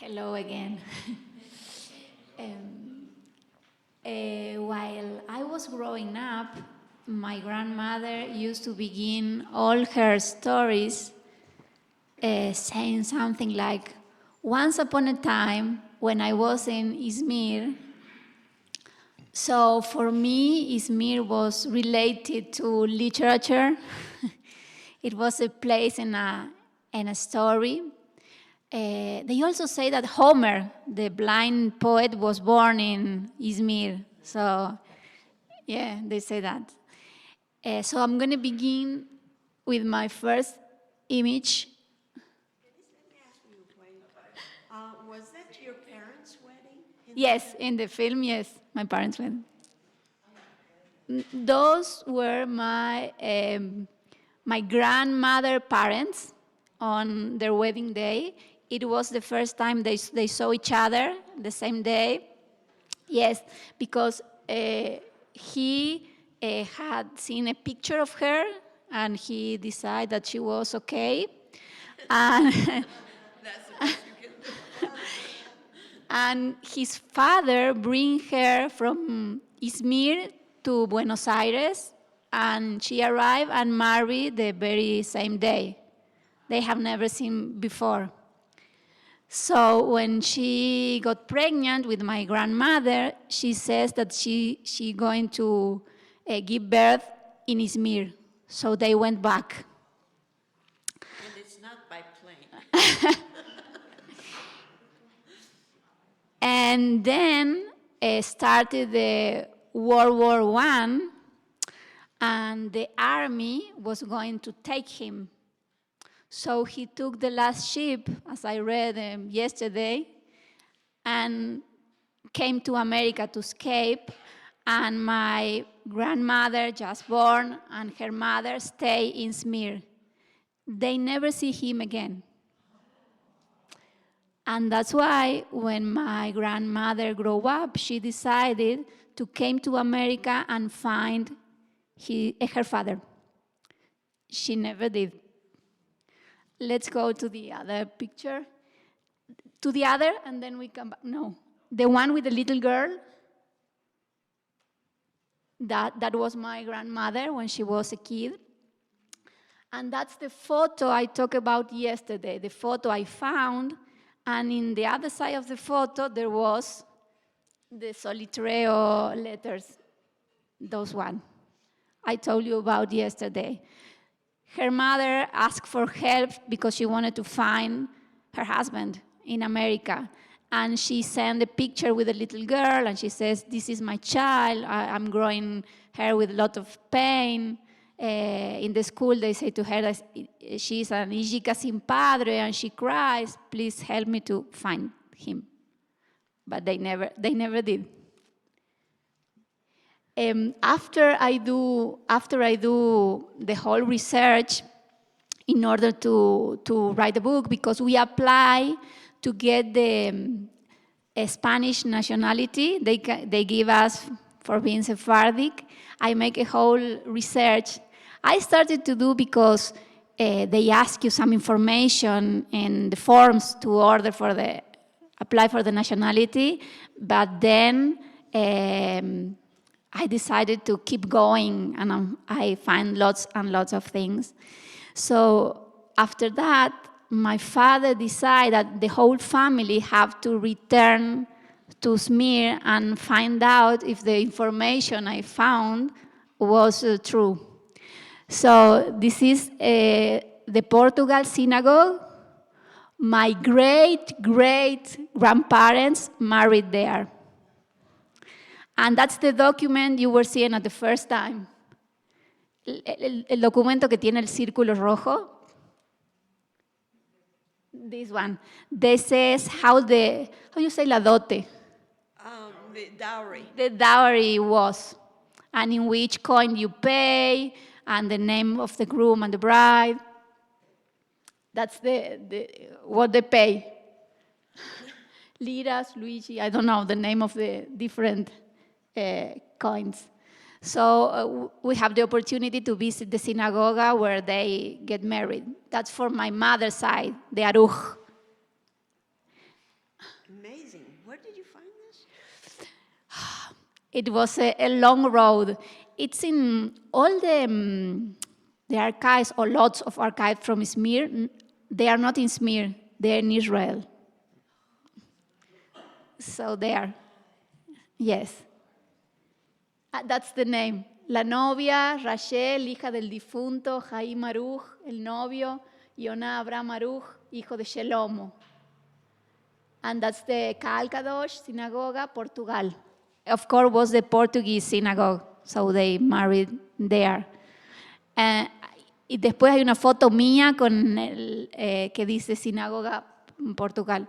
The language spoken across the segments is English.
Hello again. While I was growing up, my grandmother used to begin all her stories saying something like, once upon a time, when I was in Izmir, so for me, Izmir was related to literature. It was a place in a story. They also say that Homer, the blind poet, was born in Izmir. So, yeah, they say that. So I'm going to begin with my first image. Let me ask you, Wayne. Was that your parents' wedding? Yes, in the film, yes, my parents went. Those were my grandmother parents on their wedding day. It was the first time they saw each other the same day. Yes, because he had seen a picture of her and he decided that she was okay. And, That's the best you can do. and his father bring her from Izmir to Buenos Aires, and she arrived and married the very same day. They have never seen before. So when she got pregnant with my grandmother, she says that she going to give birth in Izmir. So they went back. And it's not by plane. And then started the World War I, and the army was going to take him. So he took the last ship, as I read yesterday, and came to America to escape. And my grandmother, just born, and her mother stay in Izmir. They never see him again. And that's why when my grandmother grew up, she decided to came to America and find her father. She never did. Let's go to the other picture. To the other, and then we come back. No, the one with the little girl. That was my grandmother when she was a kid. And that's the photo I talked about yesterday, the photo I found. And in the other side of the photo, there was the Solitreo letters, those one I told you about yesterday. Her mother asked for help because she wanted to find her husband in America. And she sent a picture with a little girl, and she says, this is my child. I'm growing her with a lot of pain. In the school, they say to her that she's an hija sin padre, and she cries, please help me to find him. But they never did. After I do the whole research in order to write the book, because we apply to get the Spanish nationality, they give us for being Sephardic. I make a whole research. I started to do because they ask you some information in the forms to order for apply for the nationality, but then I decided to keep going, and I find lots and lots of things. So after that, my father decided that the whole family have to return to Izmir and find out if the information I found was true. So this is the Portugal synagogue. My great-great-grandparents married there. And that's the document you were seeing at the first time. El documento que tiene el círculo rojo. This one. This says how you say la dote? The dowry. The dowry was, and in which coin you pay, and the name of the groom and the bride. That's what they pay. Liras, Luigi, I don't know the name of the different coins. So we have the opportunity to visit the synagogue where they get married. That's for my mother's side, the Aruch. amazing. Where did you find this? It was a long road. It's in all the archives, or lots of archives from Izmir. They are not in Izmir, they're in Israel. So there, yes. That's the name. La novia, Rachel, hija del difunto, Jaim Aruch, el novio, Yonah Abraham Aruch, hijo de Shalom. And that's the Kaal Kadosh Synagogue, Portugal. Of course, was the Portuguese synagogue, so they married there. Y después hay una foto mía con el que dice Sinagoga Portugal.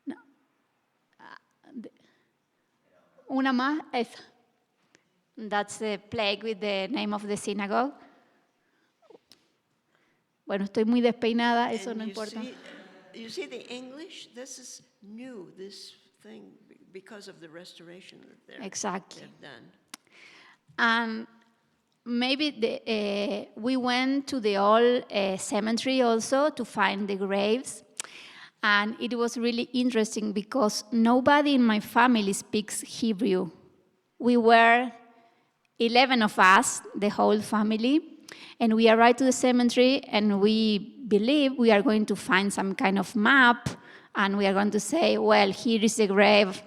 No. Una más, esa. That's the plaque with the name of the synagogue. Bueno, estoy muy despeinada, eso And no importa. You see the English? This is new, this thing, because of the restoration that Exactly. they've done. And maybe we went to the old cemetery also to find the graves. And it was really interesting because nobody in my family speaks Hebrew. We were 11 of us, the whole family, and we arrived to the cemetery and we believe we are going to find some kind of map and we are going to say, well, here is the grave.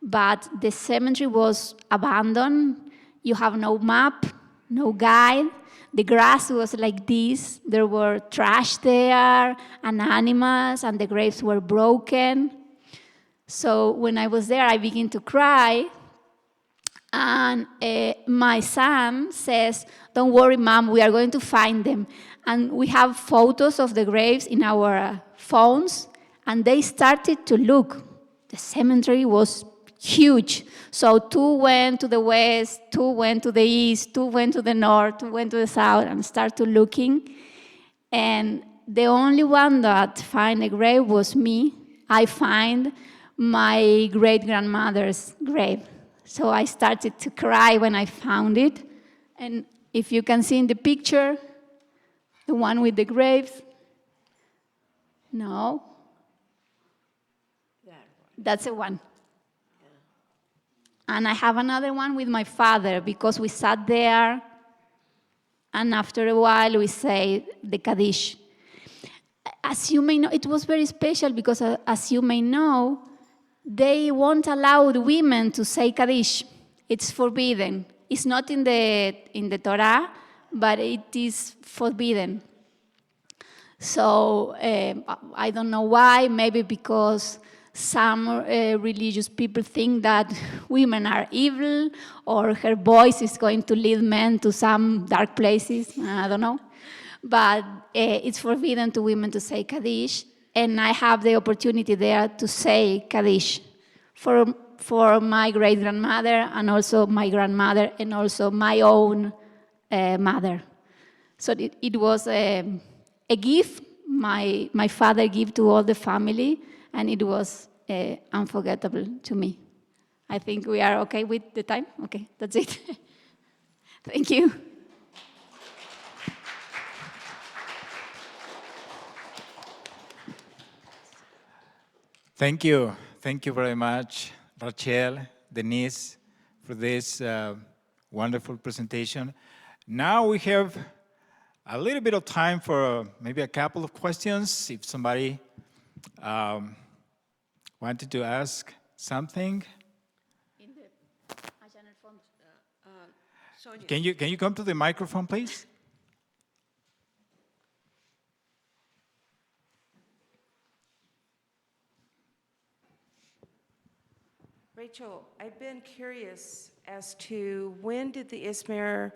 But the cemetery was abandoned. You have no map, no guide. The grass was like this. There were trash there and animals, and the graves were broken. So when I was there, I began to cry. And my son says, don't worry, Mom, we are going to find them. And we have photos of the graves in our phones, and they started to look. The cemetery was huge. So 2 went to the west, 2 went to the east, 2 went to the north, 2 went to the south, and started looking. And the only one that found a grave was me. I find my great-grandmother's grave. So I started to cry when I found it. And if you can see in the picture, the one with the graves, no, that's the one. And I have another one with my father because we sat there, and after a while we say the Kaddish. As you may know, it was very special because as you may know, they won't allow the women to say Kaddish. It's forbidden. It's not in the Torah, but it is forbidden. So I don't know why, maybe because some religious people think that women are evil or her voice is going to lead men to some dark places. I don't know. But it's forbidden to women to say Kaddish, and I have the opportunity there to say Kaddish for my great-grandmother and also my grandmother and also my own mother. So it was a gift my father gave to all the family, and it was unforgettable to me. I think we are okay with the time? Okay, that's it. Thank you. Thank you. Thank you very much, Rachel, Denise, for this wonderful presentation. Now we have a little bit of time for maybe a couple of questions. If somebody wanted to ask something. Can you come to the microphone, please? Rachel, I've been curious as to when did the Izmir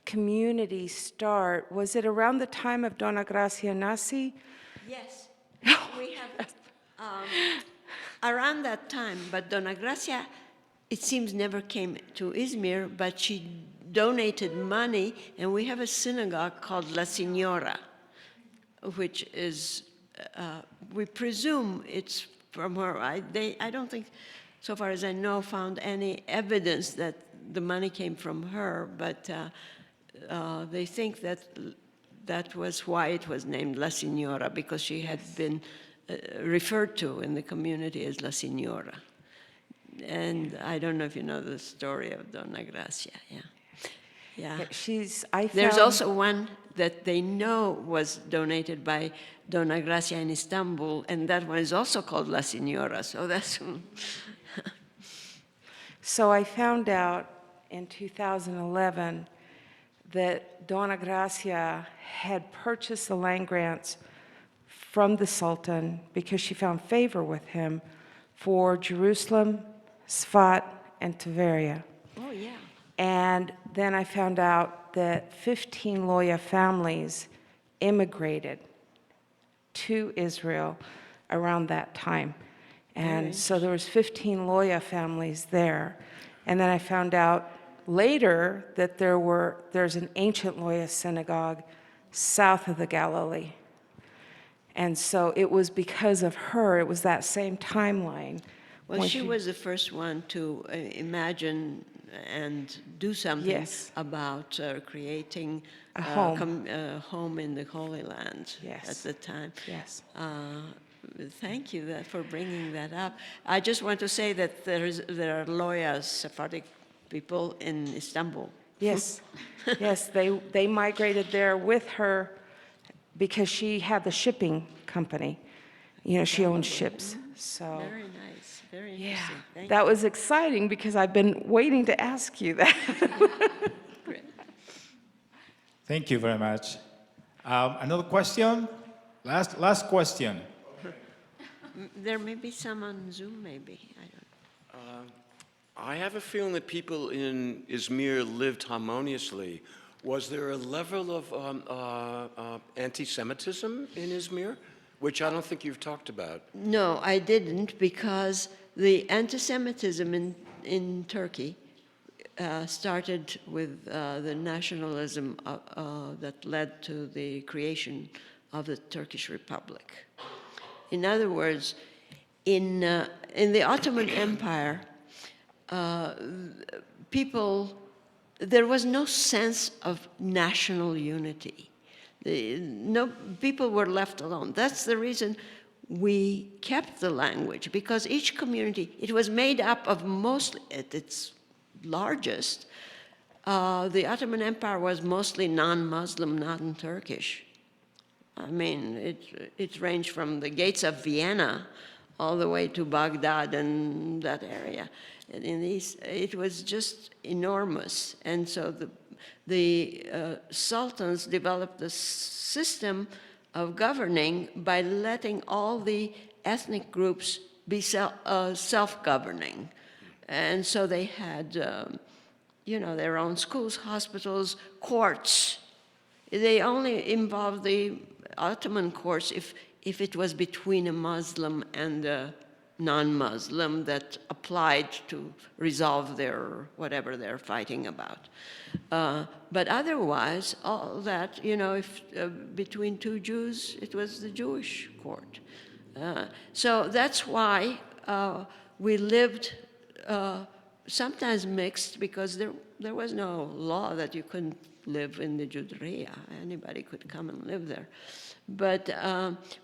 community start? Was it around the time of Dona Gracia Nasi? Yes, we have around that time, but Dona Gracia, it seems, never came to Izmir, but she donated money, and we have a synagogue called La Signora, which is, we presume it's from her. I don't think, so far as I know, found any evidence that the money came from her, but they think that that was why it was named La Signora, because she had been referred to in the community as La Señora. And I don't know if you know the story of Dona Gracia, yeah. Yeah. There's also one that they know was donated by Dona Gracia in Istanbul, and that one is also called La Señora, so that's... So I found out in 2011 that Dona Gracia had purchased the land grants from the Sultan because she found favor with him for Jerusalem, Sfat, and Tveria. Oh, yeah. And then I found out that 15 Loya families immigrated to Israel around that time. And so there was 15 Loya families there. And then I found out later that there's an ancient Loya synagogue south of the Galilee. And so it was because of her, it was that same timeline. Well, she was the first one to imagine and do something Yes. about creating A home. a home in the Holy Land Yes. at the time. Yes. Thank you for bringing that up. I just want to say that there are Loyas, Sephardic people in Istanbul. Yes, yes, they migrated there with her because she had the shipping company. You know, she owned ships, so. Very nice, very Yeah, interesting. Thank that was exciting because I've been waiting to ask you that. you. Thank you very much. Another question? Last question. There may be some on Zoom, maybe. I don't know. I have a feeling that people in Izmir lived harmoniously. Was there a level of anti-Semitism in Izmir, which I don't think you've talked about? No, I didn't, because the anti-Semitism in Turkey started with the nationalism that led to the creation of the Turkish Republic. In other words, in the Ottoman Empire, there was no sense of national unity. People were left alone. That's the reason we kept the language, because each community, it was made up of mostly, at its largest, the Ottoman Empire was mostly non-Muslim, non-Turkish. I mean, it ranged from the gates of Vienna all the way to Baghdad and that area. And it was just enormous. And so the sultans developed a system of governing by letting all the ethnic groups be self-governing. And so they had, their own schools, hospitals, courts. They only involved the Ottoman courts if it was between a Muslim and a non-Muslim that applied to resolve whatever they're fighting about. But otherwise, all that, if between two Jews, it was the Jewish court. So that's why we lived sometimes mixed, because there was no law that you couldn't live in the Judea. Anybody could come and live there. But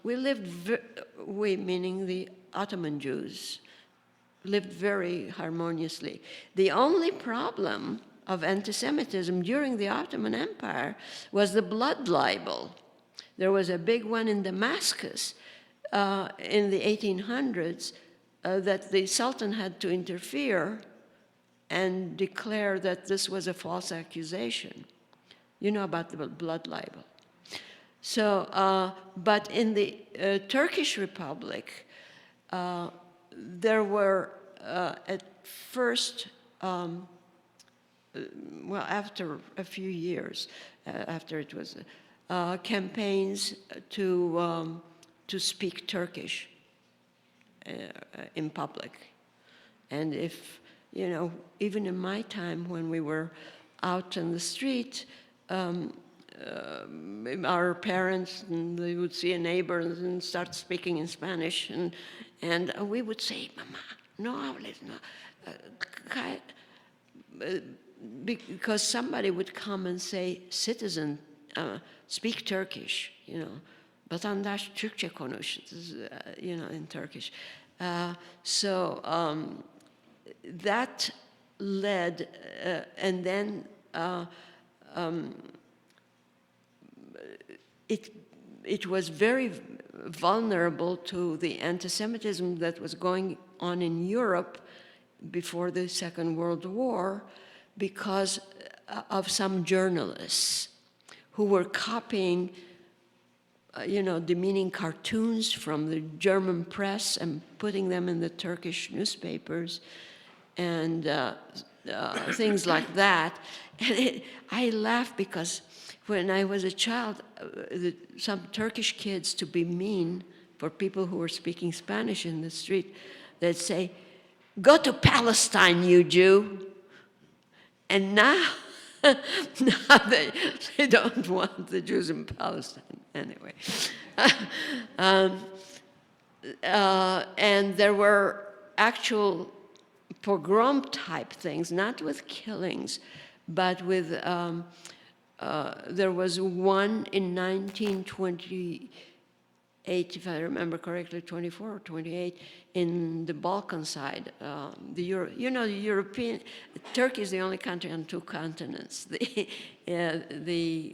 we meaning the Ottoman Jews, lived very harmoniously. The only problem of anti-Semitism during the Ottoman Empire was the blood libel. There was a big one in Damascus in the 1800s that the Sultan had to interfere and declare that this was a false accusation. You know about the blood libel. So, but in the Turkish Republic, there were at first, after a few years, after it was, campaigns to speak Turkish in public. And if, even in my time when we were out in the street, our parents, and they would see a neighbor and start speaking in Spanish, and we would say, "Mama, no hables, no," because somebody would come and say, "Citizen, speak Turkish," Vatandaş Türkçe konuş, in Turkish. That led, and then it was very vulnerable to the anti-Semitism that was going on in Europe before the Second World War because of some journalists who were copying, demeaning cartoons from the German press and putting them in the Turkish newspapers and things like that. And I laugh because when I was a child, some Turkish kids, to be mean for people who were speaking Spanish in the street, they'd say, "Go to Palestine, you Jew." And now, they don't want the Jews in Palestine anyway. And there were actual pogrom-type things, not with killings, but with, there was one in 1928, if I remember correctly, 24 or 28, in the Balkan side. The European, Turkey is the only country on two continents. The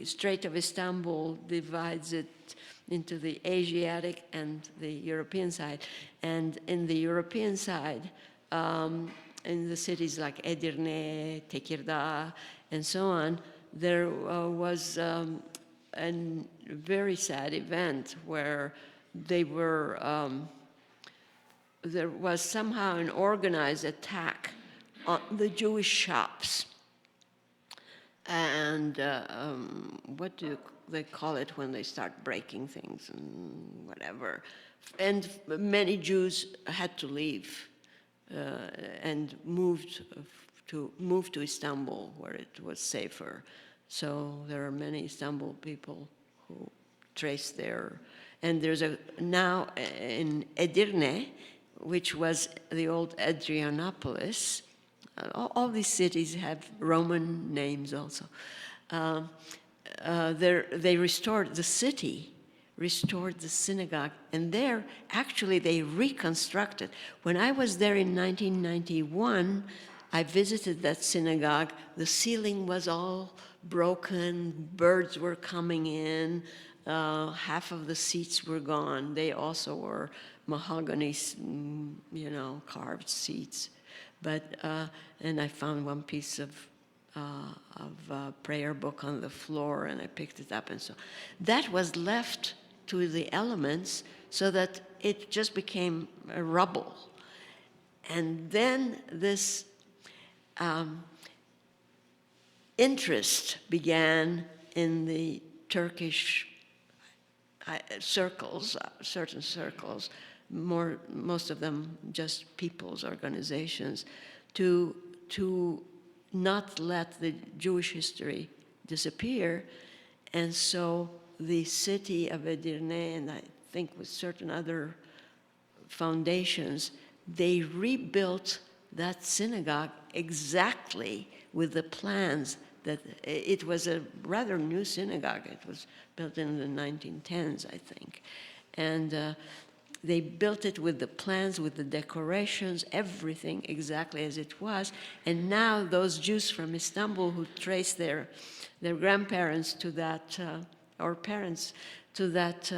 Strait of Istanbul divides it into the Asiatic and the European side. And in the European side, in the cities like Edirne, Tekirdağ, and so on, there was a very sad event where there was somehow an organized attack on the Jewish shops. And what do they call it when they start breaking things and whatever? And many Jews had to leave and move to Istanbul, where it was safer. So there are many Istanbul people who trace there. And there's now in Edirne, which was the old Adrianopolis. All these cities have Roman names also. They restored the city, restored the synagogue, and there, actually, they reconstructed. When I was there in 1991, I visited that synagogue. The ceiling was all broken, birds were coming in, half of the seats were gone. They also were mahogany, carved seats. But, and I found one piece of prayer book on the floor, and I picked it up, and so that was left to the elements so that it just became a rubble. And then this interest began in the Turkish circles, certain circles, most of them just people's organizations, to not let the Jewish history disappear. And so the city of Edirne, and I think with certain other foundations, they rebuilt that synagogue exactly with the plans that it was a rather new synagogue. It was built in the 1910s, I think. And they built it with the plans, with the decorations, everything exactly as it was. And now those Jews from Istanbul who trace their grandparents to that, or parents to that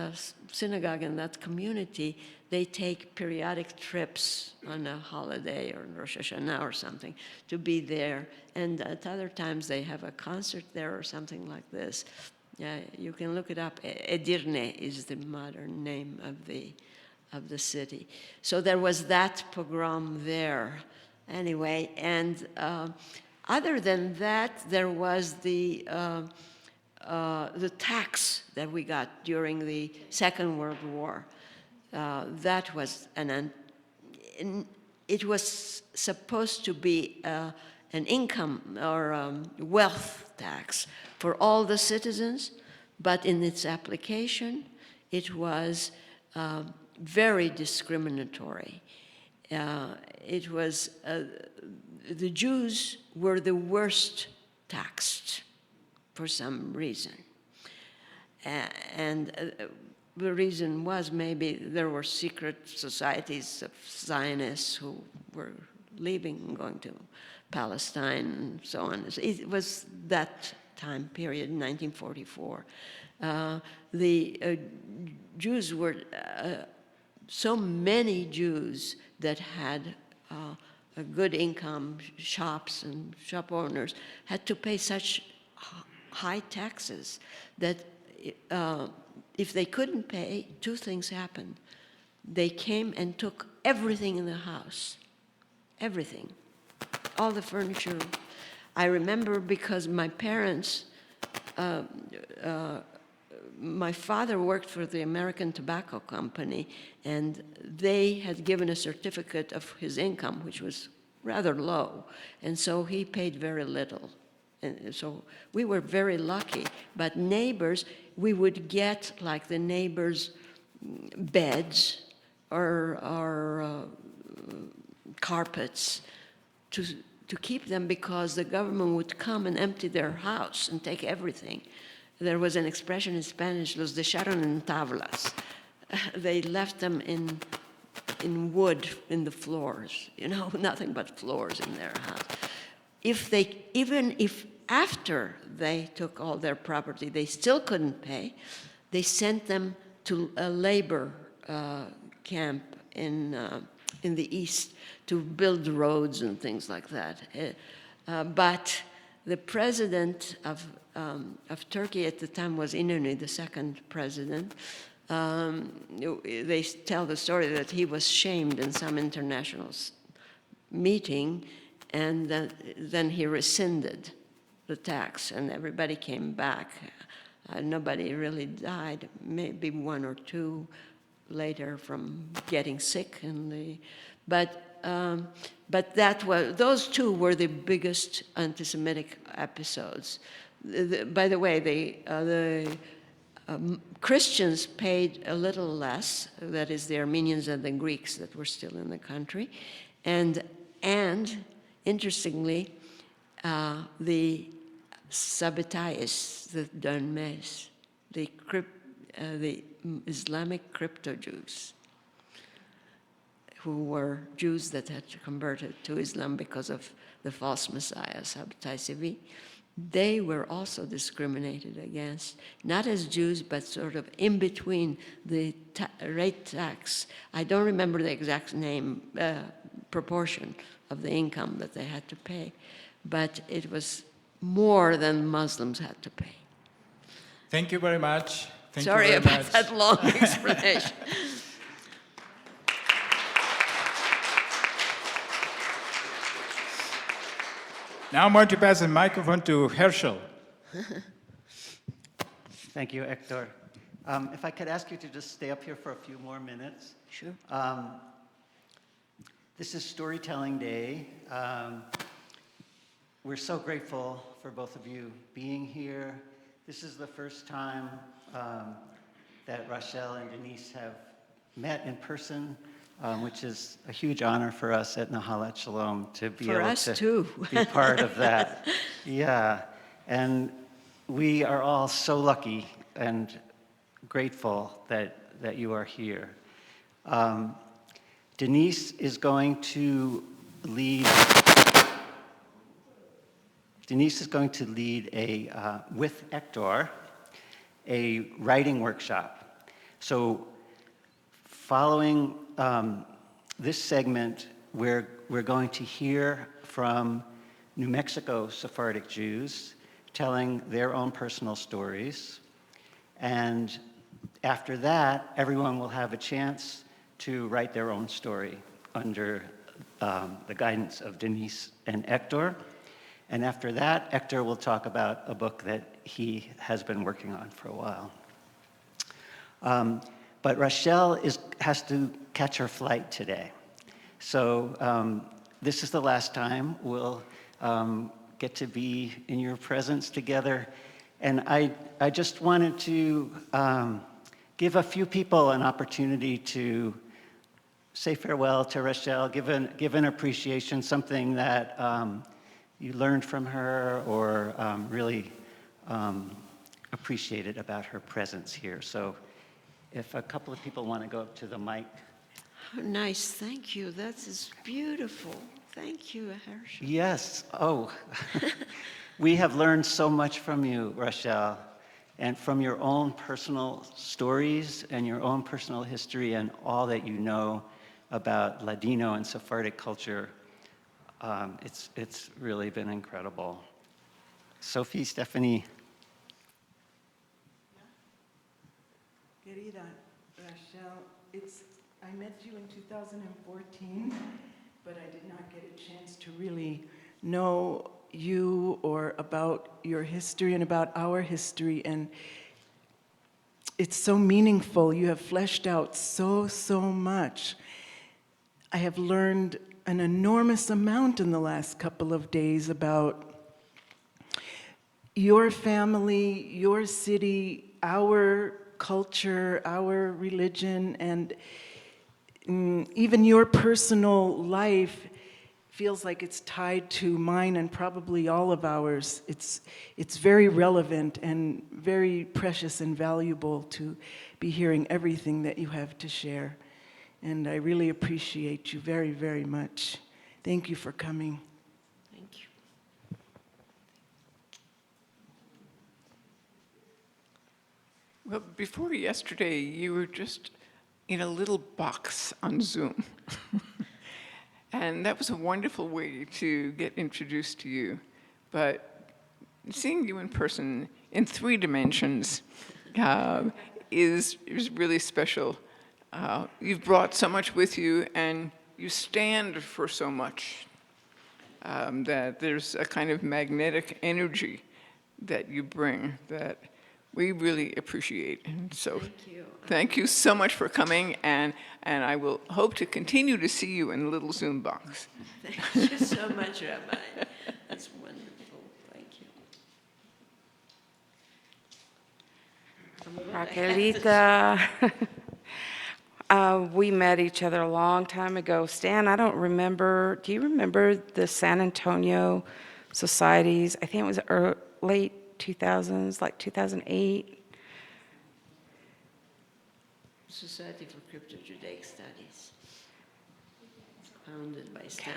synagogue and that community, they take periodic trips on a holiday or Rosh Hashanah or something to be there. And at other times they have a concert there or something like this. You can look it up. Edirne is the modern name of the city. So there was that pogrom there. Anyway, and other than that, there was the tax that we got during the Second World War. That was it was supposed to be an income or wealth tax for all the citizens, but in its application, it was very discriminatory. It was, the Jews were the worst taxed for some reason. And the reason was maybe there were secret societies of Zionists who were leaving and going to Palestine and so on. It was that time period, 1944. The Jews were, so many Jews that had a good income, shops and shop owners, had to pay such high taxes that if they couldn't pay, two things happened. They came and took everything in the house, everything, all the furniture. I remember because my parents, my father worked for the American Tobacco Company, and they had given a certificate of his income, which was rather low, and so he paid very little. And so we were very lucky. But neighbors, we would get like the neighbors' beds or carpets to keep them, because the government would come and empty their house and take everything. There was an expression in Spanish, los dejaron en tablas. They left them in wood in the floors, nothing but floors in their house. Even if after they took all their property, they still couldn't pay, they sent them to a labor camp in the east to build roads and things like that. But the president of Turkey at the time was İnönü, the second president. They tell the story that he was shamed in some international meeting, and then he rescinded the tax, and everybody came back. Nobody really died, maybe one or two later from getting sick. But those two were the biggest anti-Semitic episodes. By the way, the Christians paid a little less, that is the Armenians and the Greeks that were still in the country, and interestingly, the Sabbataists, the Dönmes, the Islamic crypto-Jews, who were Jews that had converted to Islam because of the false Messiah, Sabbatai Sevi, they were also discriminated against, not as Jews, but sort of in between the rate tax. I don't remember the exact proportion of the income that they had to pay, but it was more than Muslims had to pay. Thank you very much. Sorry about that long explanation. Now I'm going to pass the microphone to Herschel. Thank you, Hector. If I could ask you to just stay up here for a few more minutes. Sure. This is Storytelling Day. We're so grateful for both of you being here. This is the first time that Rachel and Denise have met in person, which is a huge honor for us at Nahalat Shalom to be able to be part of that. Yeah, and we are all so lucky and grateful that you are here. Denise is going to lead with Hector, a writing workshop. So following this segment, we're going to hear from New Mexico Sephardic Jews telling their own personal stories. And after that, everyone will have a chance to write their own story under the guidance of Denise and Hector. And after that, Hector will talk about a book that he has been working on for a while. But Rachel has to catch her flight today. So this is the last time we'll get to be in your presence together. And I just wanted to give a few people an opportunity to say farewell to Rachel, give an appreciation, something that you learned from her or really appreciated about her presence here. So If a couple of people want to go up to the mic. Oh, nice, thank you. That is beautiful. Thank you, Herschel. Yes, oh. We have learned so much from you, Rachel, and from your own personal stories and your own personal history and all that you know about Ladino and Sephardic culture. It's really been incredible. Sophie, Stephanie. Querida Rachel, I met you in 2014, but I did not get a chance to really know you or about your history and about our history, and it's so meaningful. You have fleshed out so much. I have learned an enormous amount in the last couple of days about your family, your city, our culture, our religion, and even your personal life feels like it's tied to mine and probably all of ours. It's very relevant and very precious and valuable to be hearing everything that you have to share. And I really appreciate you very, very much. Thank you for coming. Thank you. Well, before yesterday, you were just in a little box on Zoom. And that was a wonderful way to get introduced to you. But seeing you in person in 3 dimensions is really special. You've brought so much with you, and you stand for so much, that there's a kind of magnetic energy that you bring that we really appreciate. And so thank you so much for coming, and I will hope to continue to see you in a little Zoom box. Thank you so much, Rabbi. That's wonderful. Thank you. Raquelita, we met each other a long time ago. Stan, I don't remember, do you remember the San Antonio societies? I think it was late 2000s, like 2008. Society for Crypto-Judaic Studies. It's founded by Stan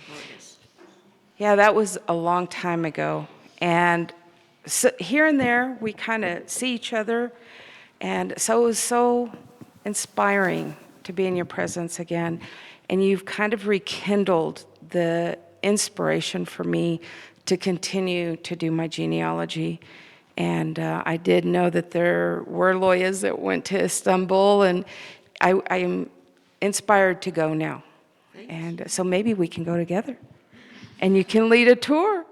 Morris. Yeah, that was a long time ago. And so here and there, we kind of see each other. And so it was so inspiring to be in your presence again. And you've kind of rekindled the inspiration for me to continue to do my genealogy. And I did know that there were lawyers that went to Istanbul, and I am inspired to go now. And so maybe we can go together, and you can lead a tour.